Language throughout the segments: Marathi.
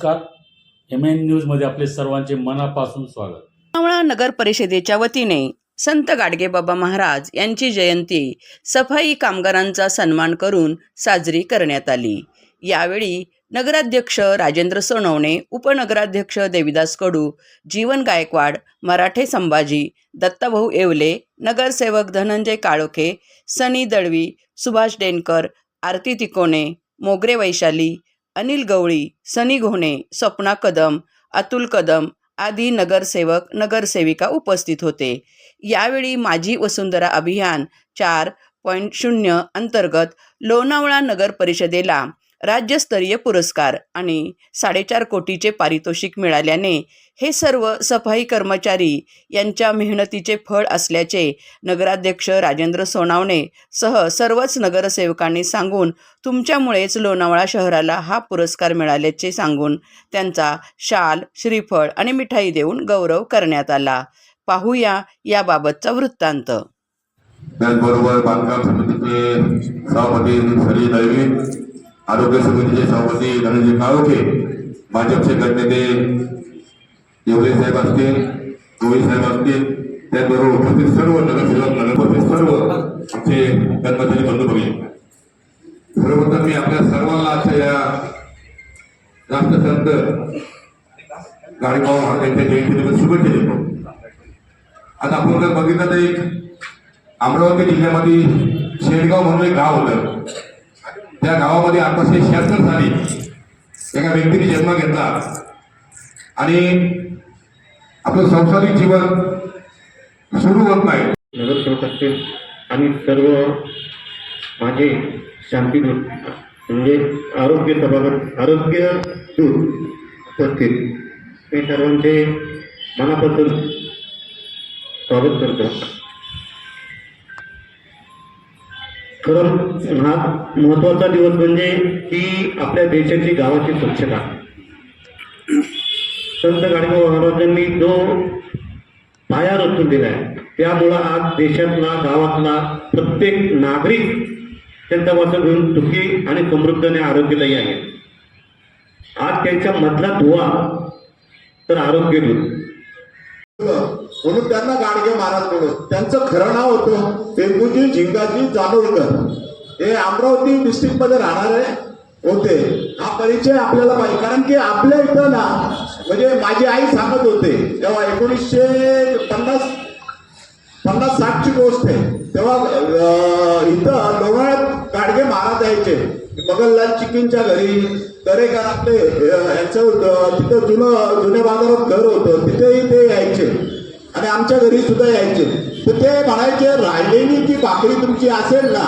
नमस्कार. MN न्यूजमध्ये आपले सर्वांचे मनापासून स्वागत. लोणावळा नगर परिषदेच्या वतीने संत गाडगेबाबा महाराज यांची जयंती सफाई कामगारांचा सन्मान करून साजरी करण्यात आली. यावेळी नगराध्यक्ष राजेंद्र सोनवणे, उपनगराध्यक्ष देविदास कडू, जीवन गायकवाड, मराठे संभाजी, दत्ताभाऊ येवले, नगरसेवक धनंजय काळोखे, सनी दळवी, सुभाष डेनकर, आरती तिकोणे, मोगरे वैशाली, अनिल गवळी, सनी घोणे, स्वप्ना कदम, अतुल कदम आदी नगरसेवक नगरसेविका उपस्थित होते. यावेळी माझी वसुंधरा अभियान 4.0 अंतर्गत लोणावळा नगर परिषदेला राज्यस्तरीय पुरस्कार आणि 4.5 कोटीचे पारितोषिक मिळाल्याने हे सर्व सफाई कर्मचारी यांच्या मेहनतीचे फळ असल्याचे नगराध्यक्ष राजेंद्र सोनवणे सह सर्वच नगरसेवकांनी सांगून तुमच्यामुळेच लोणावळा शहराला हा पुरस्कार मिळाल्याचे सांगून त्यांचा शाल, श्रीफळ आणि मिठाई देऊन गौरव करण्यात आला. पाहूया याबाबतचा वृत्तांत. त्याचबरोबर बांधकाम समितीचे सभापती सनी दळवी, आरोग्य समितीचे सभापती धनंजय काळोखे, भाजपचे गटनेते येवले साहेब असतील, गोविंद साहेब असतील, त्याचबरोबर उपस्थित सर्व नगरसेवक, नगरपरिषद, सर्व आमचे कर्मचारी बंधू भगिनी, सर्वप्रथम मी आपल्या सर्वांना आजच्या या राष्ट्रसंत गाडगेबाबा महाराज यांच्या जयंतीनिमित्त शुभेच्छा देतो. आता आपण जर बघितलं तर एक अमरावती जिल्ह्यामध्ये शेडगाव म्हणून एक गाव होतं. त्या गावामध्ये 1876 साली एका व्यक्तीने जन्म घेतला आणि आपलं संसारिक जीवन सुरू होत नाही. नगरसेवक असतील आणि सर्व माझे शांतीदूत म्हणजे आरोग्य सभागत, आरोग्य दूत असतील, ते सर्वांचे मनापासून स्वागत करतो. खरं हा महत्त्वाचा दिवस म्हणजे की आपल्या देशाची गावाची स्वच्छता. संत गाडगेबाबा महाराजांनी जो पाया रचून दिला आहे, त्यामुळं आज देशातला, गावातला प्रत्येक नागरिक त्यांचा वापर घेऊन सुखी आणि समृद्धने आरोग्यदायी आहे. आज त्यांच्या मधला दुवा तर आरोग्य दूत, म्हणून त्यांना गाडगे महाराज म्हणून त्यांचं खरं नाव होतं पेगुजी झिंगाजी जानोरकर. हे अमरावती डिस्ट्रिक्ट मध्ये राहणारे होते. हा परिचय आपल्याला पाहिजे, कारण की आपल्या इथं ना, म्हणजे माझी आई सांगत होते तेव्हा 1950-60 ची गोष्ट आहे. तेव्हा इथं लोणावळ्यात गाडगे महाराज यायचे. मगनलाल चिकींच्या घरी दरेकरातले यांचं होतं, तिथं जुन्या बाजारात घर होतं, तिथेही ते यायचे आणि आमच्या घरी सुद्धा यायचे. तर ते म्हणायचे, राहिलेली जी भाकरी तुमची असेल ना,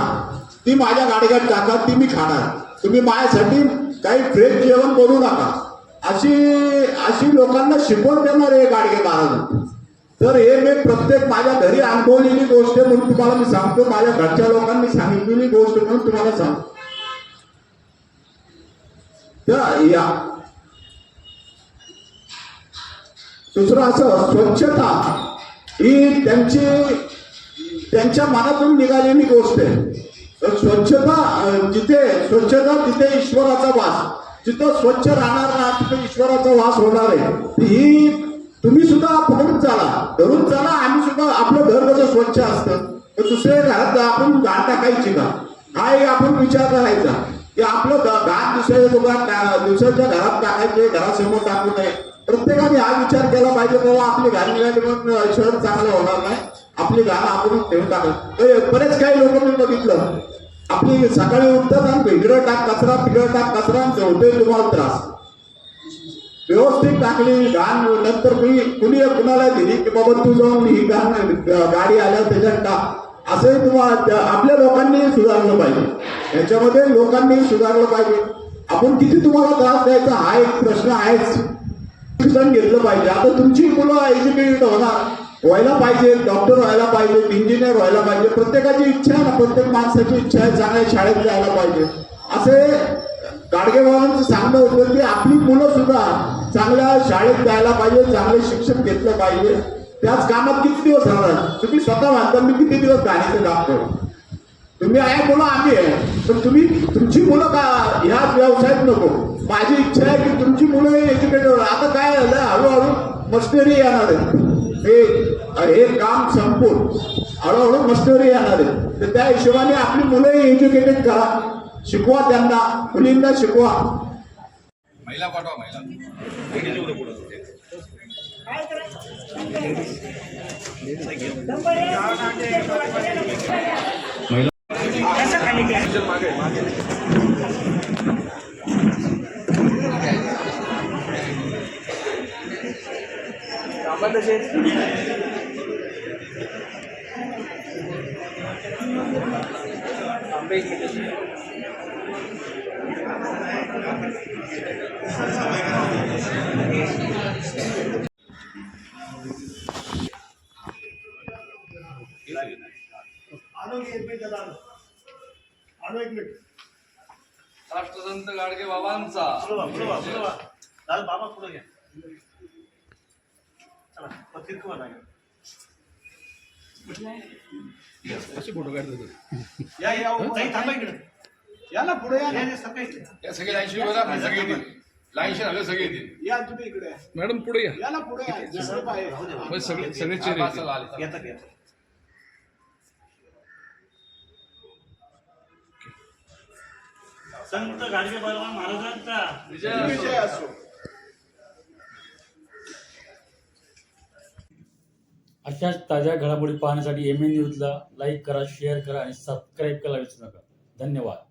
ती माझ्या गाडग्यात टाका, ती मी खाणार, तुम्ही माझ्यासाठी काही फ्रेश जेवण करू नका. अशी लोकांना शिकवण देणारे गाडगे महाराज. तर हे मी प्रत्येक माझ्या घरी अनुभवलेली गोष्ट म्हणून तुम्हाला मी सांगतो, माझ्या घरच्या लोकांनी सांगितलेली गोष्ट म्हणून तुम्हाला सांगतो. या दुसरं असं, स्वच्छता ही त्यांच्या मनातून निघालेली गोष्ट आहे. स्वच्छता तिथे ईश्वराचा वास, जिथं स्वच्छ राहणार ना तिथे ईश्वराचा वास होणार आहे. ही तुम्ही सुद्धा पकडून धरून चाला. आम्ही सुद्धा आपलं घर कसं स्वच्छ असतं, तर दुसऱ्या घरात आपण घाण टाकायची का, हा एक आपण विचार करायचा की आपलं घाण दुसऱ्याच्या घरात टाकायचे, घरासमोर टाकू नये. प्रत्येकाने हा विचार केला पाहिजे. तेव्हा आपली घाण निघाली म्हणून शहर चांगलं होणार नाही. आपली घाण आपण ठेवून टाकलं. बरेच काही लोक मी बघितलं, आपली सकाळी उठतात आणि इकडं टाक कचरा, तिकडं टाक कचरा, होते तुम्हाला त्रास. व्यवस्थित टाकली घाण, नंतर कुणाला दिली की बाबा तू जाऊन ही घाण गाडी आल्या त्याच्यात टाक, असंही तुम्हाला आपल्या लोकांनी सुधारलं पाहिजे. याच्यामध्ये लोकांनी सुधारलं पाहिजे. आपण किती तुम्हाला त्रास द्यायचा हा एक प्रश्न आहेच. शिक्षण घेतलं पाहिजे. आता तुमची मुलं एज्युकेटेड व्हायला पाहिजे, डॉक्टर व्हायला पाहिजे, इंजिनियर व्हायला पाहिजे. प्रत्येकाची इच्छा आहे ना, प्रत्येक माणसाची इच्छा आहे चांगल्या शाळेत जायला पाहिजे. असे गाडगेबाबांचं सांगणं होतं की आपली मुलं सुद्धा चांगल्या शाळेत जायला पाहिजे, चांगले शिक्षण घेतलं पाहिजे. त्याच कामात किती दिवस राहणार. तुम्ही स्वतः म्हणता मी किती दिवस गाडीचं काम करू. तुम्ही आहे मुलं, आम्ही आहे, पण तुमची मुलं का ह्याच व्यवसायात नको. माझी इच्छा आहे की तुमची मुलं एज्युकेटेड. आता काय झालं, हळूहळू मशिनरी येणार आहे. हे काम संपून हळूहळू मशिनरी येणार आहे. तर त्या हिशोबाने आपली मुलंही एज्युकेटेड करा, शिकवा त्यांना, मुलींना शिकवा. महिला पाठवा, महिला राष्ट्रसंत गाडगे बाबांचा बाबा पुढे घ्या. चला पत्रिका बघा. या या ताई थांबा इकडे. या ना पुढे या ना. सकाळी सगळे लाईनशी बघा, सगळे येतील. लाईनशी आले सगळे येतील. या तुम्ही इकडे मॅडम पुढे या. या ना पुढे या. जसं पाहिजे. सगळे सगळे चेहरे येतील. येतात येतात. संत गाडगे बाबा महाराजांचा विजय असो. अशाच ताज्या घडामोडी पाहण्यासाठी MN न्यूजला लाईक करा, शेअर करा आणि सबस्क्राईब करायला विसरू नका. धन्यवाद.